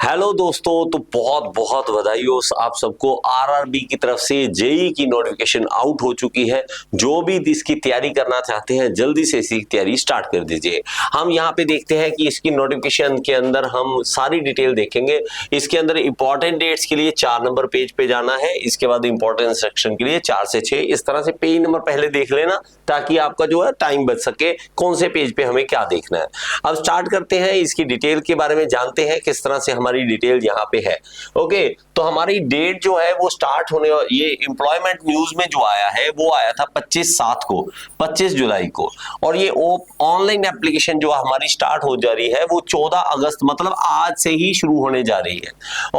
Hello दोस्तों, तो बहुत बहुत बधाई हो आप सबको। आरआरबी की तरफ से जेई की नोटिफिकेशन आउट हो चुकी है। जो भी इसकी तैयारी करना चाहते हैं जल्दी से इसकी तैयारी स्टार्ट कर दीजिए। हम यहाँ पे देखते हैं कि इसकी नोटिफिकेशन के अंदर हम सारी डिटेल देखेंगे। इसके अंदर इंपॉर्टेंट डेट्स के लिए 4 नंबर पेज पे जाना है, इसके बाद इंपॉर्टेंट सेक्शन के लिए 4 से 6 इस तरह से पेज नंबर पहले देख लेना ताकि आपका जो है टाइम बच सके कौन से पेज पे हमें क्या देखना है। अब स्टार्ट करते हैं, इसकी डिटेल के बारे में जानते हैं किस तरह से हमारी डिटेल यहाँ पे है। ओके, तो हमारी डेट जो है वो स्टार्ट होने, ये एम्प्लॉयमेंट न्यूज में जो आया है वो आया था 25/7 को, 25 जुलाई को। और ये ऑनलाइन एप्लीकेशन जो हमारी स्टार्ट हो जा रही है वो 14 अगस्त मतलब आज से ही शुरू होने जा रही है।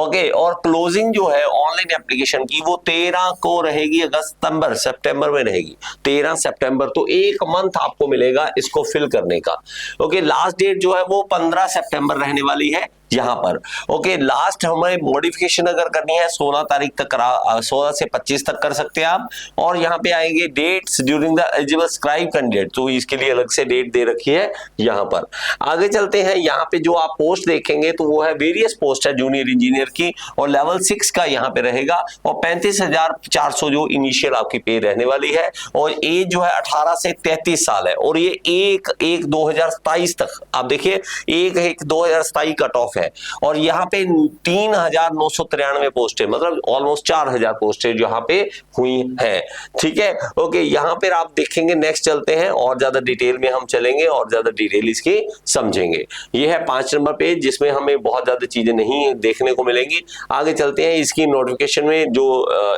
ओके, और क्लोजिंग जो है ऑनलाइन एप्लीकेशन की वो 13 को रहेगी, सितंबर में रहेगी 13 सितंबर। तो 1 मंथ आपको मिलेगा इसको फिल करने का। ओके, लास्ट डेट जो है वो 15 सितंबर रहने वाली है यहां पर। ओके, लास्ट हमें मॉडिफिकेशन अगर करनी है 16 तारीख तक 16 से 25 तक कर सकते हैं आप। और यहाँ पे आएंगे dates during the eligible scribe candidate, तो इसके लिए अलग से डेट दे रखी है यहाँ पर। आगे चलते हैं, यहाँ पे जो आप पोस्ट देखेंगे तो वो है वेरियस पोस्ट है जूनियर इंजीनियर की, और लेवल 6 का यहाँ पे रहेगा। और 35,400 जो इनिशियल आपकी पे रहने वाली है। और एज जो है 18 से 33 साल है। और ये 1/1/2027 तक आप देखिए 1/1/2027 कट ऑफ है। और यहाँ पे 3,993 पोस्टें मतलब ऑलमोस्ट 4,000 पोस्टें यहाँ पे हुई हैं। ठीक है, ओके, यहाँ पे आप देखेंगे। नेक्स्ट चलते हैं और ज्यादा डिटेल में हम चलेंगे और ज्यादा डिटेल इसकी समझेंगे। ये है 5 नंबर पेज जिसमें हमें बहुत ज्यादा चीजें नहीं देखने को मिलेंगी। आगे चलते हैं, इसकी नोटिफिकेशन में जो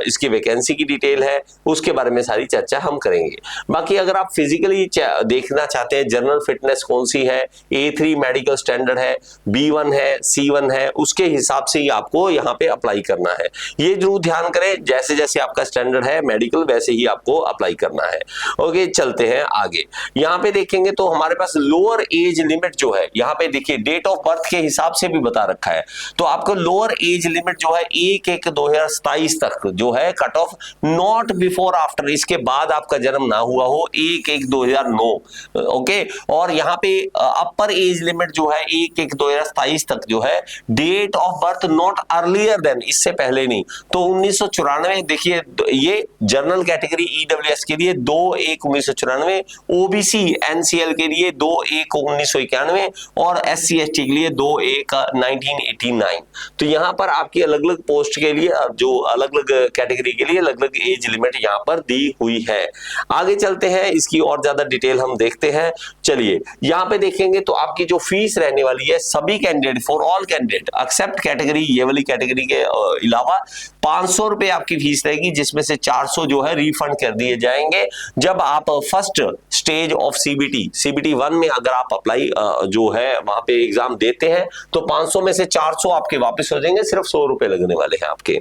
इसकी वैकेंसी की डिटेल है उसके बारे में सारी चर्चा हम करेंगे। बाकी अगर आप फिजिकली देखना चाहते हैं जनरल फिटनेस कौन सी है, A3 मेडिकल स्टैंडर्ड है, B1 है, C1 है, उसके हिसाब से ही आपको यहाँ पे अप्लाई करना है। ये जरूर ध्यान करें, जैसे जैसे आपका स्टैंडर्ड है मेडिकल वैसे ही आपको अप्लाई करना है। ओके, चलते हैं आगे। यहाँ पे देखेंगे तो हमारे पास लोअर एज लिमिट जो है, यहाँ पे देखिए डेट ऑफ बर्थ के हिसाब से भी बता रखा है। तो आपको लोअर एज लिमिट जो है 1/1/2027 तक जो है cut off, not before after, इसके बाद आपका जन्म ना हुआ हो 1/1/2009। ओके, और यहाँ पे अपर एज लिमिट जो है 1/1/2027 तक जो है, date of birth not earlier than, इससे पहले नहीं। तो 1994 देखिए, ये जनरल कैटेगरी ईडब्ल्यूएस के लिए 2/1/1994, ओबीसी एनसीएल के लिए 2/1/1991 और SC ST के लिए 2/1/1989। तो यहाँ पर आपकी अलग अलग पोस्ट के लिए, जो अलग अलग कैटेगरी के लिए अलग अलग एज लिमिट यहाँ पर दी हुई है। आगे चलते हैं, इसकी और ज्यादा डिटेल हम देखते हैं। चलिए, यहाँ पे देखेंगे तो आपकी जो फीस रहने वाली है सभी candidate, for all candidate except category, ये वाली कैटेगरी के अलावा 500 रुपए आपकी फीस रहेगी, जिसमें से 400 जो है रिफंड कर दिए जाएंगे जब आप फर्स्ट स्टेज ऑफ CBT 1 में अगर आप अप्लाई जो है वहां पे एग्जाम देते हैं तो 500 में से 400 आपके वापस हो जाएंगे, सिर्फ 100 रुपए लगने वाले हैं आपके।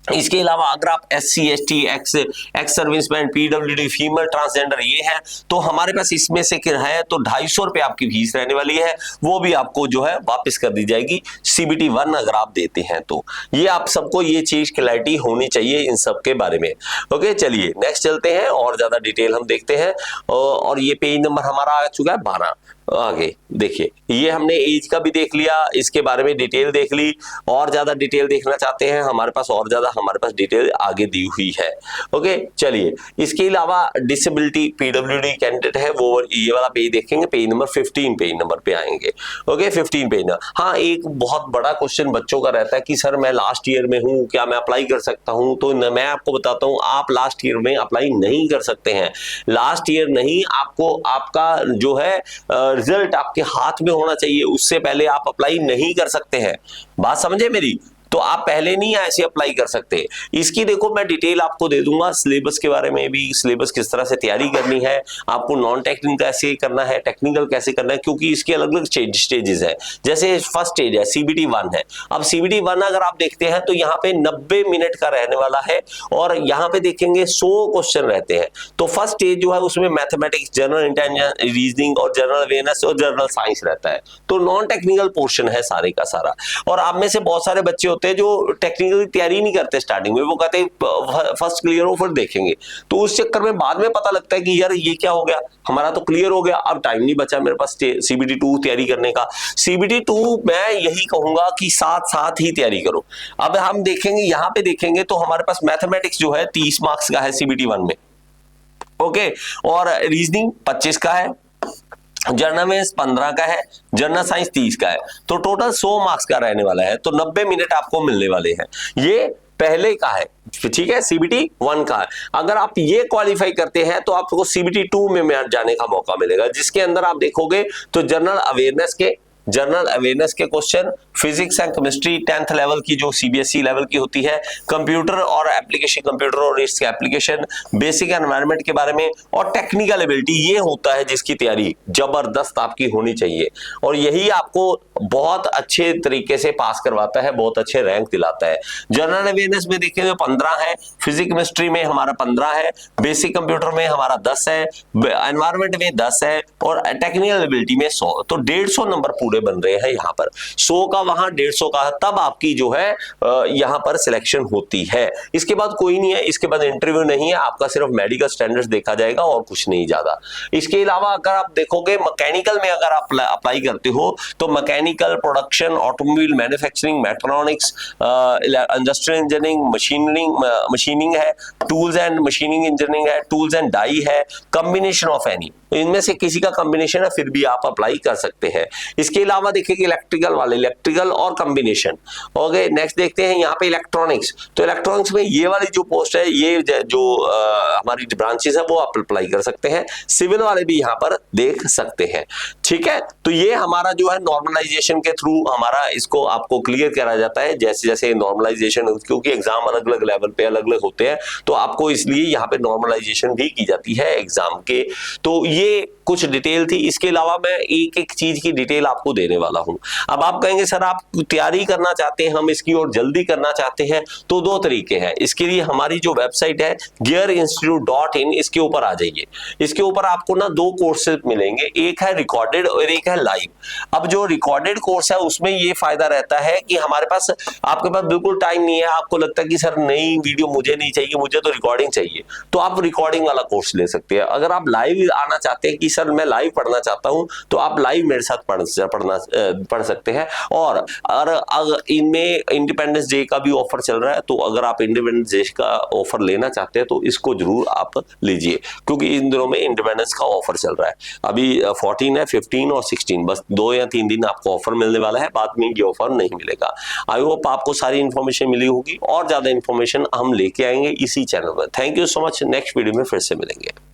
इसके अलावा अगर आप SC ST ex serviceman, PWD, female transgender ये है तो हमारे पास इसमें से है तो 250 रुपए आपकी फीस रहने वाली है, वो भी आपको जो है वापस कर दी जाएगी CBT 1 अगर आप देते हैं तो। ये आप सबको ये चीज क्लैरिटी होनी चाहिए इन सब के बारे में। ओके, चलिए नेक्स्ट चलते हैं और ज्यादा डिटेल हम देखते हैं। और ये पेज नंबर हमारा आ चुका है 12। आगे देखिए, ये हमने एज का भी देख लिया, इसके बारे में डिटेल देख ली। और ज्यादा डिटेल देखना चाहते हैं हमारे पास डिटेल आगे दी हुई है। ओके, चलिए, इसके अलावा डिसेबिलिटी PWD कैंडिडेट है वो ये वाला पेज देखेंगे, पेज नंबर 15 पेज नंबर पे आएंगे। Okay, 15 page number. हाँ, एक बहुत बड़ा क्वेश्चन बच्चों का रहता है कि सर मैं लास्ट ईयर में हूँ, क्या मैं अप्लाई कर सकता हूँ? तो मैं आपको बताता हूँ, आप लास्ट ईयर में अप्लाई नहीं कर सकते हैं। लास्ट ईयर नहीं, आपको आपका जो है रिजल्ट आपके हाथ में होना चाहिए, उससे पहले आप अप्लाई नहीं कर सकते हैं। बात समझे मेरी? तो आप पहले नहीं ऐसे अप्लाई कर सकते। इसकी देखो मैं डिटेल आपको दे दूंगा, सिलेबस के बारे में भी, सिलेबस किस तरह से तैयारी करनी है, आपको नॉन टेक्निकल कैसे करना है, टेक्निकल कैसे करना है, क्योंकि इसके अलग अलग स्टेजेस है। जैसे फर्स्ट स्टेज है CBT 1 है। अब CBT 1 अगर आप देखते हैं तो यहाँ पे 90 मिनट का रहने वाला है और यहाँ पे देखेंगे 100 क्वेश्चन रहते हैं। तो फर्स्ट स्टेज जो है उसमें मैथमेटिक्स, जनरल इंटेलिजेंस, रीजनिंग और जनरल अवेयरनेस और जनरल साइंस रहता है। तो नॉन टेक्निकल पोर्शन है सारे का सारा। और आप में से बहुत सारे बच्चे होते हैं जो टेक्निकली तैयारी नहीं करते स्टार्टिंग में, वो कहते हैं फर्स्ट क्लियर हो फिर देखेंगे, तो उस चक्कर में बाद में पता लगता है कि यार ये क्या हो गया, हमारा तो क्लियर हो गया, अब टाइम नहीं बचा मेरे पास CBT 2 तैयारी करने का। CBT 2 मैं यही कहूंगा कि साथ साथ ही तैयारी करो। अब हम देखेंगे, यहां पे देखेंगे तो हमारे पास मैथमेटिक्स जो है 30 मार्क्स का है CBT 1 में, ओके, और रीजनिंग 25 का है, जनरल में 15 का है, जनरल साइंस 30 का है, तो टोटल 100 मार्क्स का रहने वाला है, तो 90 मिनट आपको मिलने वाले हैं। ये पहले का है, ठीक है, CBT 1 का है। अगर आप ये क्वालिफाई करते हैं तो आपको CBT 2 में जाने का मौका मिलेगा, जिसके अंदर आप देखोगे तो जनरल अवेयरनेस के question, physics and chemistry 10th level की जो CBSE लेवल की होती है, कंप्यूटर और एप्लीकेशन, कंप्यूटर और इसके एप्लीकेशन, बेसिक एनवायरनमेंट के बारे में, और टेक्निकल एबिलिटी, ये होता है जिसकी तैयारी जबरदस्त आपकी होनी चाहिए, और यही आपको बहुत अच्छे तरीके से पास करवाता है, बहुत अच्छे रैंक दिलाता है। जनरल अवेयरनेस में देखें तो 15 है, फिजिक्स केमिस्ट्री में हमारा 15 है, बेसिक कंप्यूटर में हमारा 10 है, एनवायरनमेंट में 10 है, और टेक्निकल एबिलिटी में 100, तो 150 नंबर पूरे बन रहे हैं यहाँ पर, 100 का वहां 150 का, तब आपकी जो है यहाँ पर सिलेक्शन होती है। इसके बाद कोई नहीं है, इसके बाद इंटरव्यू नहीं है, आपका सिर्फ मेडिकल स्टैंडर्ड्स देखा जाएगा और कुछ नहीं ज्यादा। इसके अलावा अगर आप देखोगे मैकेनिकल में अगर आप अप्लाई करते हो तो mechanical, production, automobile manufacturing, mechatronics, industrial engineering, machining है, टूल्स एंड मशीनिंग इंजीनियरिंग है, टूल्स एंड डाई है, कॉम्बिनेशन ऑफ एनी, इनमें से किसी का कॉम्बिनेशन है फिर भी आप अप्लाई कर सकते हैं। इसके अलावा देखिए इलेक्ट्रिकल वाले, इलेक्ट्रिकल और कॉम्बिनेशन, ओके। नेक्स्ट देखते हैं यहाँ पे इलेक्ट्रॉनिक्स, तो इलेक्ट्रॉनिक्स में ये वाली जो पोस्ट है, ये जो हमारी ब्रांचेस है वो आप अप्लाई कर सकते हैं, सिविल वाले भी यहाँ पर देख सकते हैं, ठीक है। तो ये हमारा जो है नॉर्मलाइजेशन के थ्रू हमारा इसको आपको क्लियर करा जाता है, जैसे जैसे नॉर्मलाइजेशन, क्योंकि एग्जाम अलग अलग लेवल पे अलग अलग होते हैं, तो आपको इसलिए यहाँ पे नॉर्मलाइजेशन भी की जाती है एग्जाम के। तो ये कुछ डिटेल थी, इसके अलावा मैं एक एक चीज की डिटेल आपको देने वाला हूं। अब आप कहेंगे सर आप तैयारी करना चाहते हैं, हम इसकी और जल्दी करना चाहते हैं, तो 2 तरीके हैं। इसके लिए हमारी जो वेबसाइट है gearinstitute.in, इसके ऊपर आ जाइए। इसके ऊपर आपको ना 2 कोर्सेज मिलेंगे, एक है रिकॉर्डेड और एक है लाइव। अब जो रिकॉर्डेड कोर्स है उसमें ये फायदा रहता है कि हमारे पास, आपके पास बिल्कुल टाइम नहीं है, आपको लगता है कि सर नई वीडियो मुझे नहीं चाहिए, मुझे तो रिकॉर्डिंग चाहिए, तो आप रिकॉर्डिंग वाला कोर्स ले सकते हैं। अगर आप लाइव आना चाहते हैं कि सर मैं लाइव पढ़ना चाहता हूं, तो आप लाइव मेरे साथ पढ़ सकते हैं। और अगर इनमें इंडिपेंडेंस डे का भी ऑफर चल रहा है, तो अगर आप इंडिपेंडेंस डे का ऑफर लेना चाहते हैं तो इसको जरूर आप लीजिए, क्योंकि इन दिनों में इंडिपेंडेंस का ऑफर चल रहा है। अभी 14 है, 15 और 16, बस 2 या 3 दिन आपको ऑफर मिलने वाला है, बाद में ये ऑफर नहीं मिलेगा। आई होप आपको सारी इंफॉर्मेशन मिली होगी, और ज्यादा इंफॉर्मेशन हम लेके आएंगे इसी चैनल पर। Thank you so much, next video में फिर से मिलेंगे।